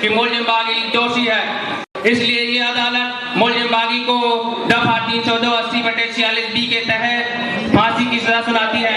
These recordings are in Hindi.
कि मुलजिम बागी दोषी है, इसलिए ये अदालत मुलजिम बागी को दफा 302/80/46 के तहत फांसी की सजा सुनाती है।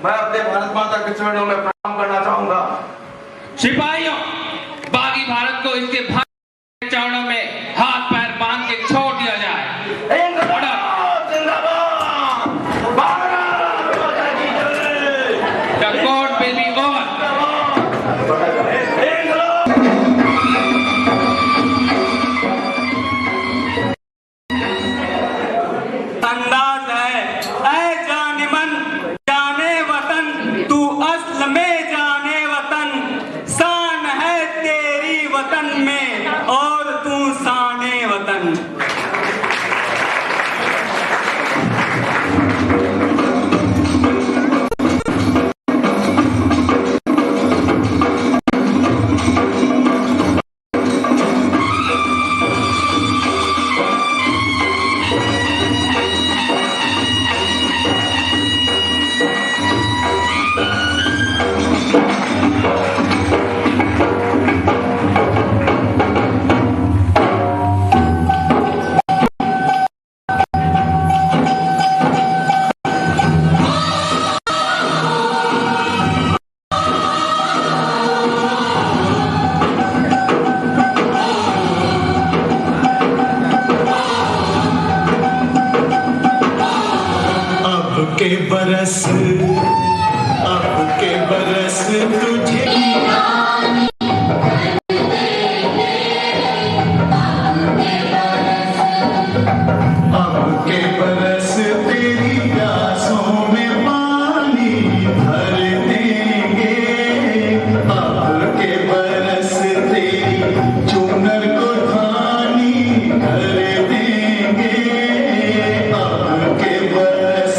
मैं अपने भारत माता के चरणों में प्रणाम करना चाहूंगा। सिपाहियों, बागी भारत को इसके चरणों में हाथ पैर बांध के छोड़ दिया जाए। The court will be over. अंदाज है ऐ जानिमन जाने वतन, तू असल में जाने वतन, शान है तेरी वतन में और तू शाने वतन। अब के बरस तुझे अब के बरस तेरी प्यासों में पानी भर देंगे, अब के बरस तेरी चुनर को धानी कर देंगे, अब के बरस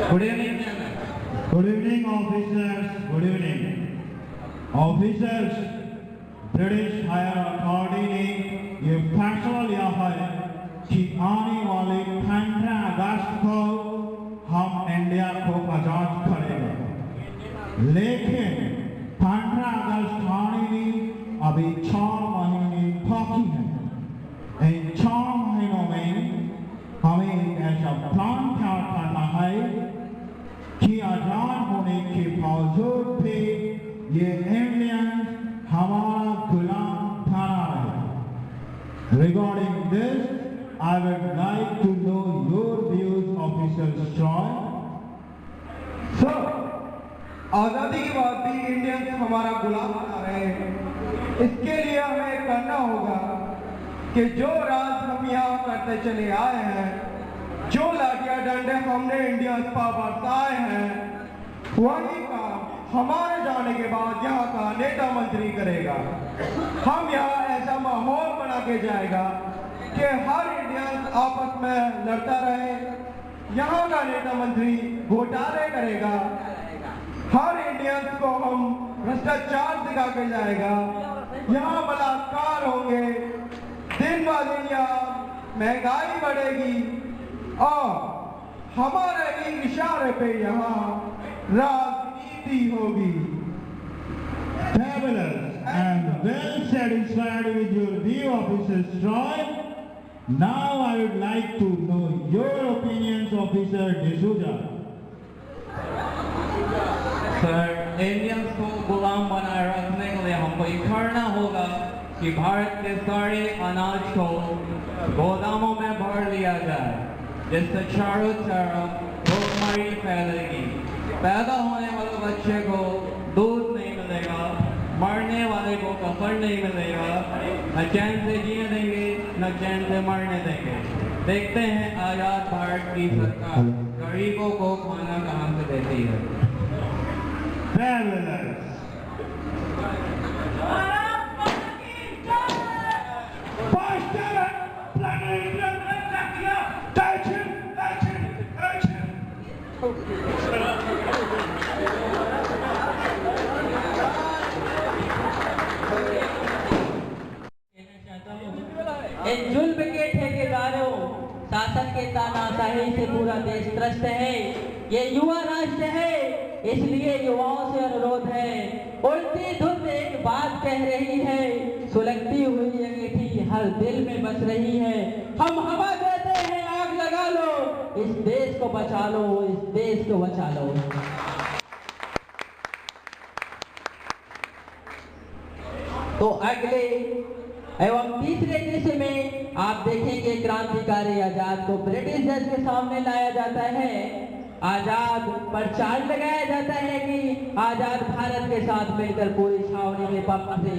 Good evening. Good evening, officers. Good evening. Officers, British higher authority ने ये फैसला लिया है कि आने वाले 15 अगस्त को हम इंडिया को आजाद करेंगे। लेकिन 15 अगस्त आने में अभी 4 महीने बाकी हैं। इन 4 महीनों में हमें एक ऐसा प्लान तैयार करना है कि आजाद होने के बावजूद भी ये इंडियंस हमारा गुलाम बना रहे। Regarding this, I would like to know your views, Officer Stroy. Sir, आजादी के बाद भी इंडियंस हमारा गुलाम बना रहे हैं। इसके लिए हमें करना होगा कि जो राज हम यहाँ करते चले आए हैं, जो लाठियां डंडे हमने इंडियंस पर बरसाए हैं, वही काम हमारे जाने के बाद यहाँ का नेता मंत्री करेगा। हम यहाँ ऐसा माहौल बना के जाएगा कि हर इंडियन आपस में लड़ता रहे। यहाँ का नेता मंत्री घोटाले करेगा। हर इंडियंस को हम भ्रष्टाचार सिखा के जाएगा। यहाँ बलात्कार होंगे, दिन ब दिन यहाँ महंगाई बढ़ेगी और हमारे ही इशारे पे यहाँ राजनीति होगी। Fabulous and well satisfied with your view, Officer Stroy. Now I would like to know your opinions, Officer D'Souza. Sir, Indians को गुलाम बनाए रखने के लिए हमको ये करना होगा कि भारत के सारे अनाज को गोदामों में भर लिया जाए, जिससे चारों तरफ भूखमरी फैलेगी। पैदा होने वाले बच्चे को दूध नहीं मिलेगा, मरने वाले को कफन नहीं मिलेगा, न चैन से जीने देंगे न चैन से मरने देंगे। देखते हैं आजाद भारत की सरकार गरीबों को खाना कहाँ से देती है। Fabulous. इन जुल्म के ठेकेदारों शासन के तानाशाही से पूरा देश त्रस्त है। ये युवा राष्ट्र है, इसलिए युवाओं से अनुरोध है, उड़ती धुन एक बात कह रही है, सुलगती हुई अंगीठी हर दिल में बस रही है। हम हवा देते हैं, आग लगा लो, इस देश को बचा लो, इस देश को बचा लो। तो अगले एवं तीसरे दृश्य में आप देखेंगे क्रांतिकारी आजाद को ब्रिटिश जज के सामने लाया जाता है। आजाद पर चार्ज लगाया जाता है कि आजाद भारत के साथ मिलकर पूरी छावनी में बम से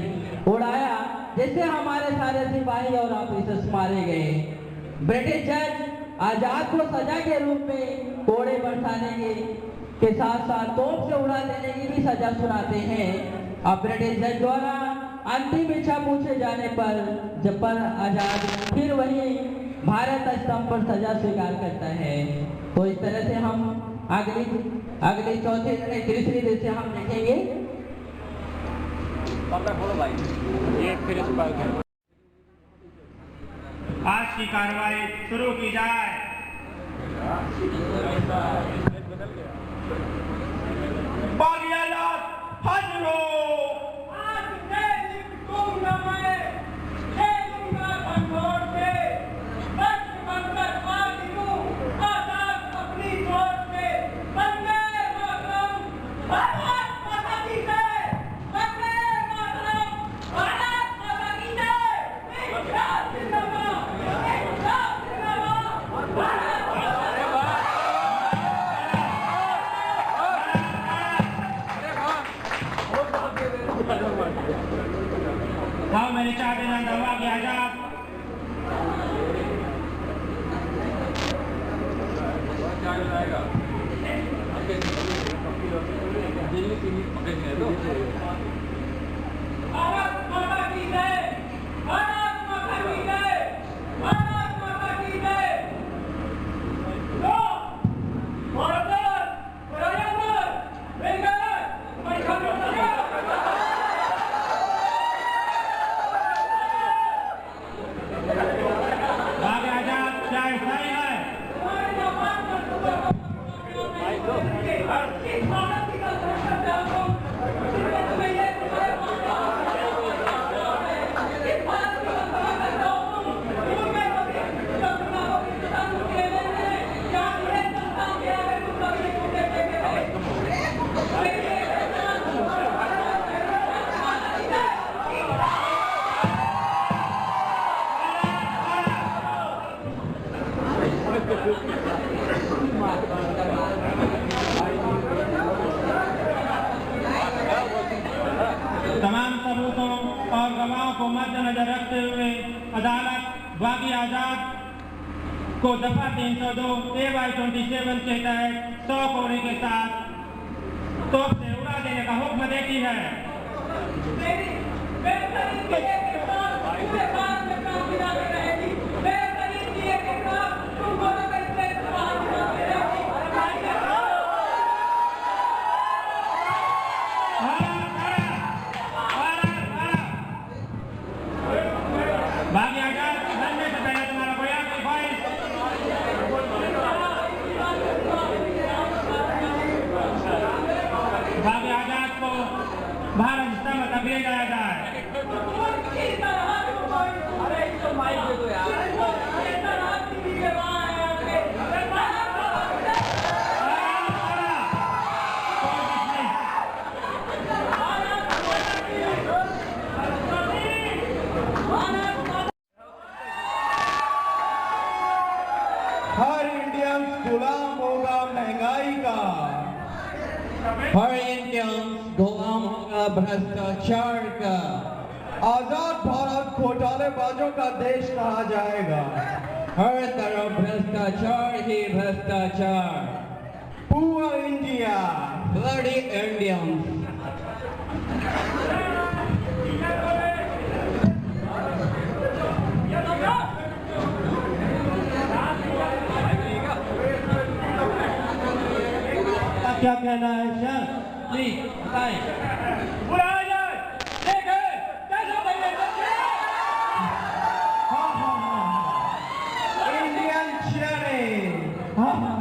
उड़ाया, जिससे हमारे सारे सिपाही और ऑफिसर्स मारे गए। ब्रिटिश जज आजाद को सजा के रूप में कोड़े बरसाने के साथ साथ तोप से उड़ा देने की भी सजा सुनाते हैं। अब ब्रिटिश जज द्वारा अंतिम इच्छा पूछे जाने पर जब पर आजाद फिर वही भारत स्तंभ पर सजा स्वीकार करता है। तो इस तरह से हम अगली चौथे तीसरी दृश्य हम देखेंगे। आज की कार्रवाई शुरू की जाए। बागी आजाद हाजिरो। मैंने चार दिन दवा की आजाद भारत माता की जय, भारत माता की जय, भारत माता की जय। तमाम सबूतों और गवाहों को मद्देनजर रखते हुए अदालत बागी आजाद को दफा 302 AY27 के तहत 100 कोड़े के साथ तोप से उड़ा देने का हुक्म देती है। बागी आजाद लड़ने से पहले तुम्हारा कोई आखिरी ख्वाहिश? बागी आजाद को भारत हिस्सा तक ले जाया जाए। हर इंडियन गुलाम होगा महंगाई का, हर इंडियन गुलाम होगा भ्रष्टाचार का, आजाद भारत घोटालेबाजों का देश कहा जाएगा, हर तरफ भ्रष्टाचार ही भ्रष्टाचार। पूरा इंडिया, ब्लडी इंडियंस। क्या कहना है सर? प्लीज बताएं। Indian cheering. हाँ हाँ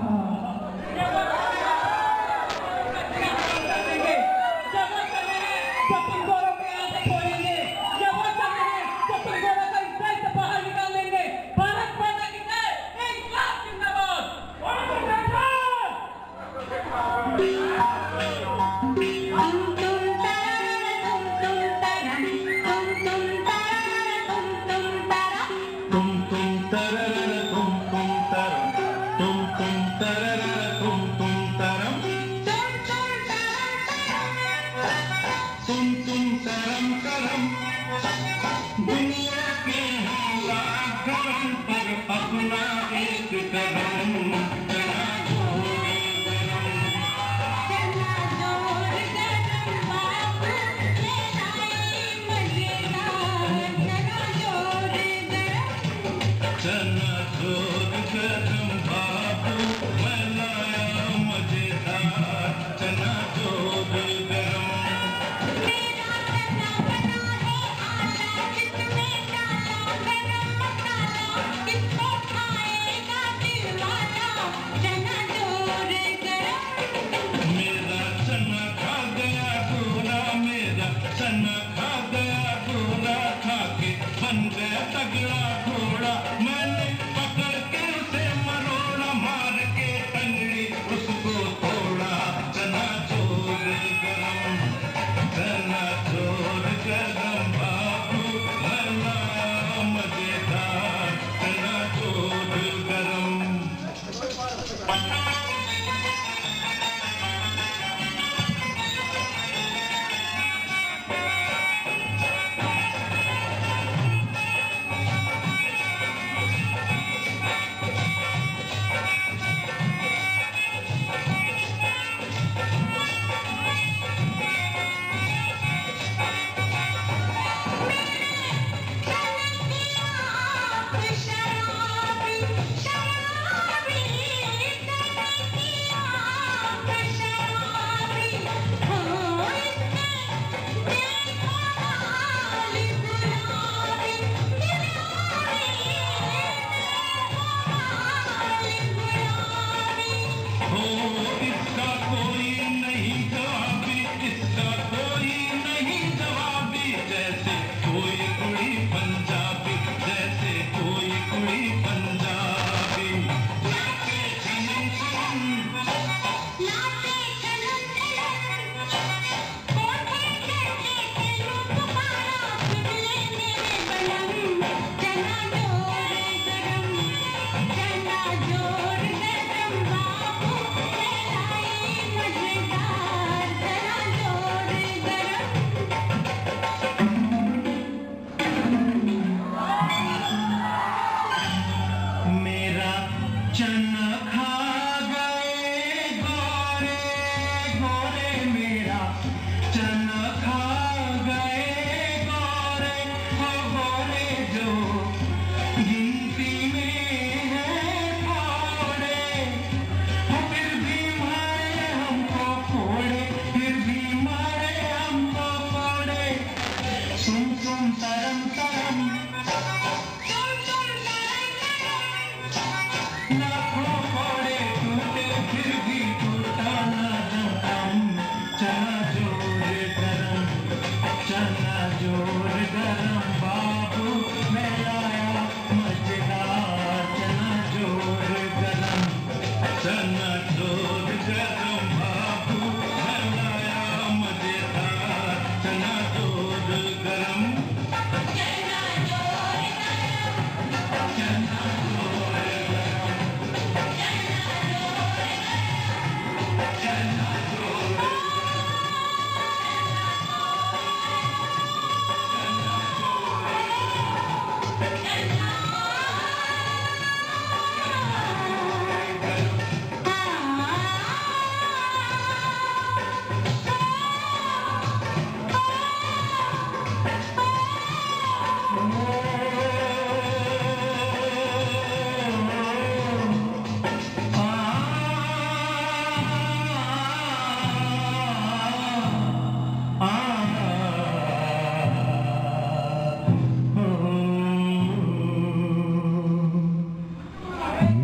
चनाचोर गरम बाबू हलाया मजेदार चनाचोर गरम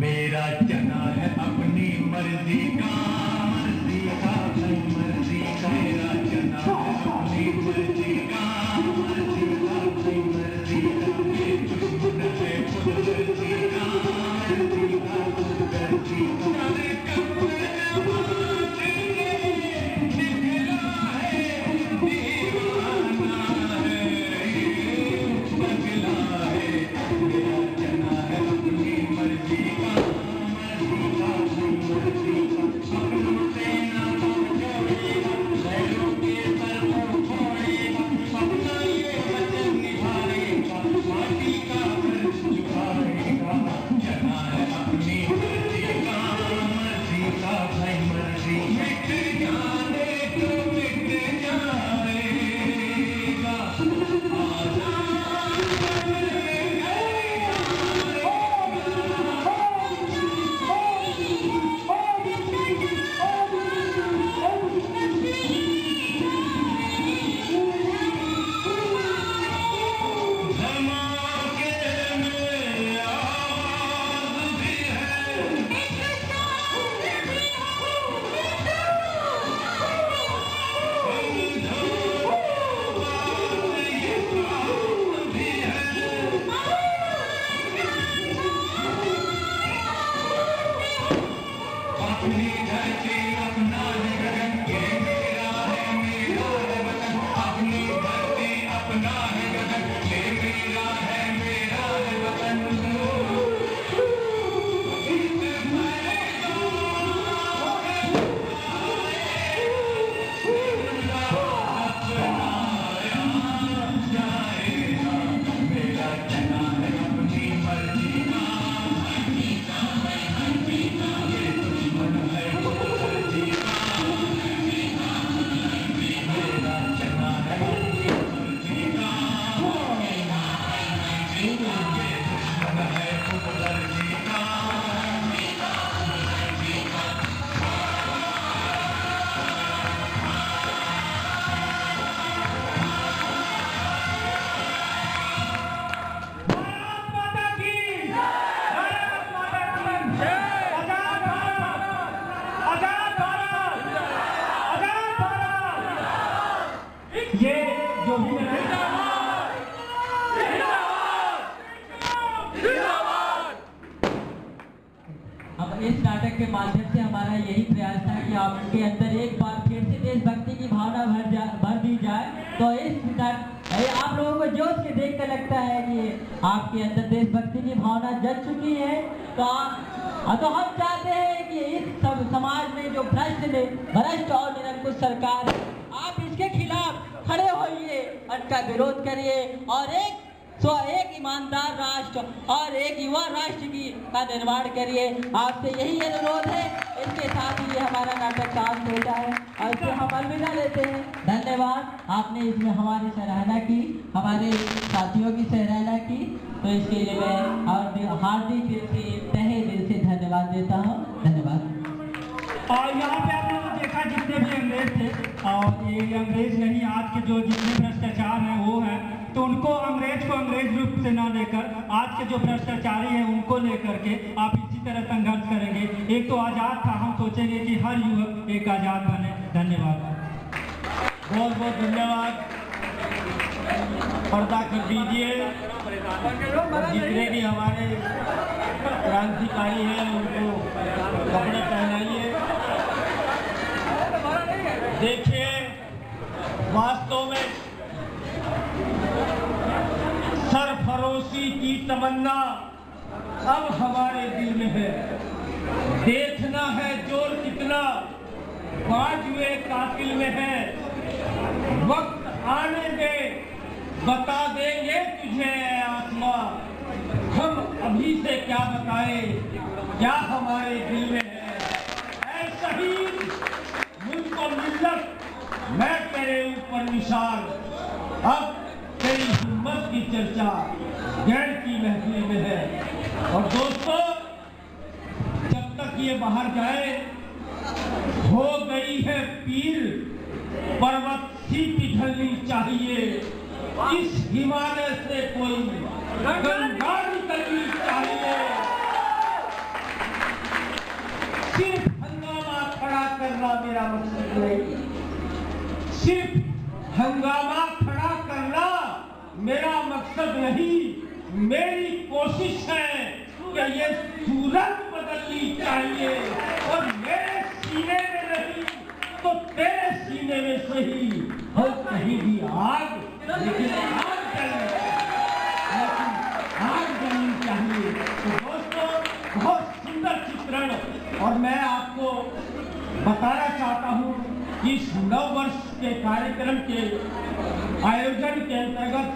मेरा चना है अपनी मर्जी का मर्जी का मेरा चना है अपनी मर्जी का मर्जी का ये दुश्मन है खुद मर्जी का खुद मर्जी का ये जो भी अब इस नाटक के माध्यम से हमारा यही प्रयास था कि आपके अंदर एक बार फिर से देशभक्ति की भावना भर दी जाए। तो इस आप लोगों को जोश के देख कर लगता है कि आपके अंदर देशभक्ति की भावना जग चुकी है। तो हम चाहते हैं कि इस सब समाज में जो भ्रष्ट और निरंकुश सरकार है, आप इसके खिलाफ खड़े होइए, उनका विरोध करिए और एक ईमानदार राष्ट्र और एक युवा राष्ट्र का निर्माण करिए। आपसे यही अनुरोध है। इसके साथ ही हमारा नाटक समाप्त होता है और इससे हम अलविदा लेते हैं। धन्यवाद, आपने इसमें हमारी सराहना की, हमारे साथियों की सराहना की, तो इसके लिए मैं और हार्दिक दिल से तहे दिल से धन्यवाद देता हूँ। धन्यवाद। और यहाँ पे आप लोगों ने देखा जितने भी अंग्रेज थे, और ये अंग्रेज नहीं, आज के जो जितने भ्रष्टाचार हैं वो हैं, तो उनको अंग्रेज रूप से ना लेकर आज के जो भ्रष्टाचारी हैं उनको लेकर के आप इसी तरह संघर्ष करेंगे। एक तो आज़ाद था, हम सोचेंगे कि हर युवक एक आज़ाद बने। धन्यवाद, बहुत बहुत धन्यवाद। पर्दा कर दीजिए। जितने भी हमारे क्रांतिकारी हैं उनको कपड़े पहनाइए। देखिए, वास्तव में सरफरोशी की तमन्ना अब हमारे दिल में है। देखना है जोर कितना बाजुए कातिल में है। वक्त आने दे, बता देंगे तुझे आसमां। हम अभी से क्या बताएं, क्या हमारे दिल में है। ऐ शहीद मुल्क और मिल्लत, मैं तेरे ऊपर निशान। अब तेरी हिम्मत की चर्चा गैर की महफिल में है। और दोस्तों, जब तक ये बाहर जाए, हो गई है पीर पर्वत सी पिघलनी चाहिए। इस हिमालय से कोई गंगा निकलनी चाहिए। सिर्फ हंगामा खड़ा करना मेरा मकसद नहीं, सिर्फ हंगामा खड़ा करना मेरा मकसद नहीं। मेरी कोशिश है कि ये सूरत बदलनी चाहिए। और मेरे सीने में नहीं तो तेरे सीने में सही हो कहीं भी आग, लेकिन आग जलनी चाहिए। तो दोस्तों, बहुत सुंदर चित्रण, और मैं आपको बताना चाहता हूँ कि इस नव वर्ष के कार्यक्रम के आयोजन के अंतर्गत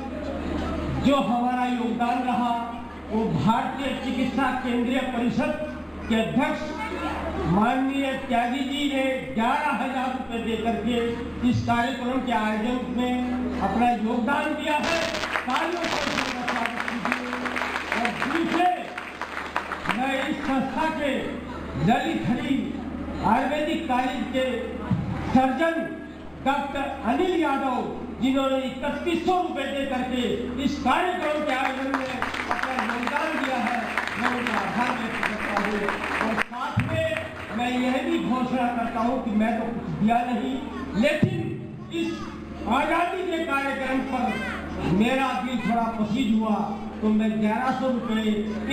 जो हमारा योगदान रहा, वो भारतीय चिकित्सा केंद्रीय परिषद के अध्यक्ष माननीय त्यागी जी ने 11,000 रुपए देकर के इस कार्यक्रम के आयोजन में अपना योगदान दिया है। तालियों से स्वागत कीजिए। और दूसरे, मैं इस संस्था के ललित हरी आयुर्वेदिक कॉलेज के सर्जन डॉक्टर अनिल यादव, जिन्होंने 3100 रुपए दे करके इस कार्यक्रम के आयोजन में अपना योगदान दिया है, मैं उनका आभार व्यक्त करता हूँ। और साथ में मैं यह भी घोषणा करता हूँ कि मैं तो कुछ दिया नहीं, लेकिन इस आजादी के कार्यक्रम पर मेरा दिल थोड़ा पसीज हुआ, तो मैं 1100 रुपए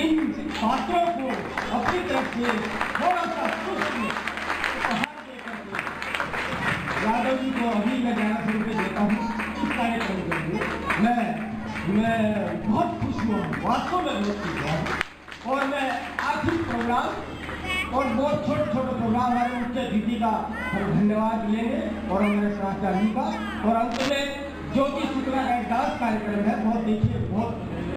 इन पात्रों को अपनी तरफ से थोड़ा सा उपहार देकर के यादव जी को अभी मैं 1100 रुपए देता हूँ इस कार्यक्रम के लिए। मैं बहुत खुश हुआ, वास्तव में बहुत खुश हुआ। और मैं आखिरी प्रोग्राम और बहुत छोटे छोटे प्रोग्राम हमारे मुख्य अतिथि का हम धन्यवाद लेंगे और हमारे सहचारी का, और अंत में ज्योति शुक्ला का एक डांस कार्यक्रम है, बहुत देखिए, बहुत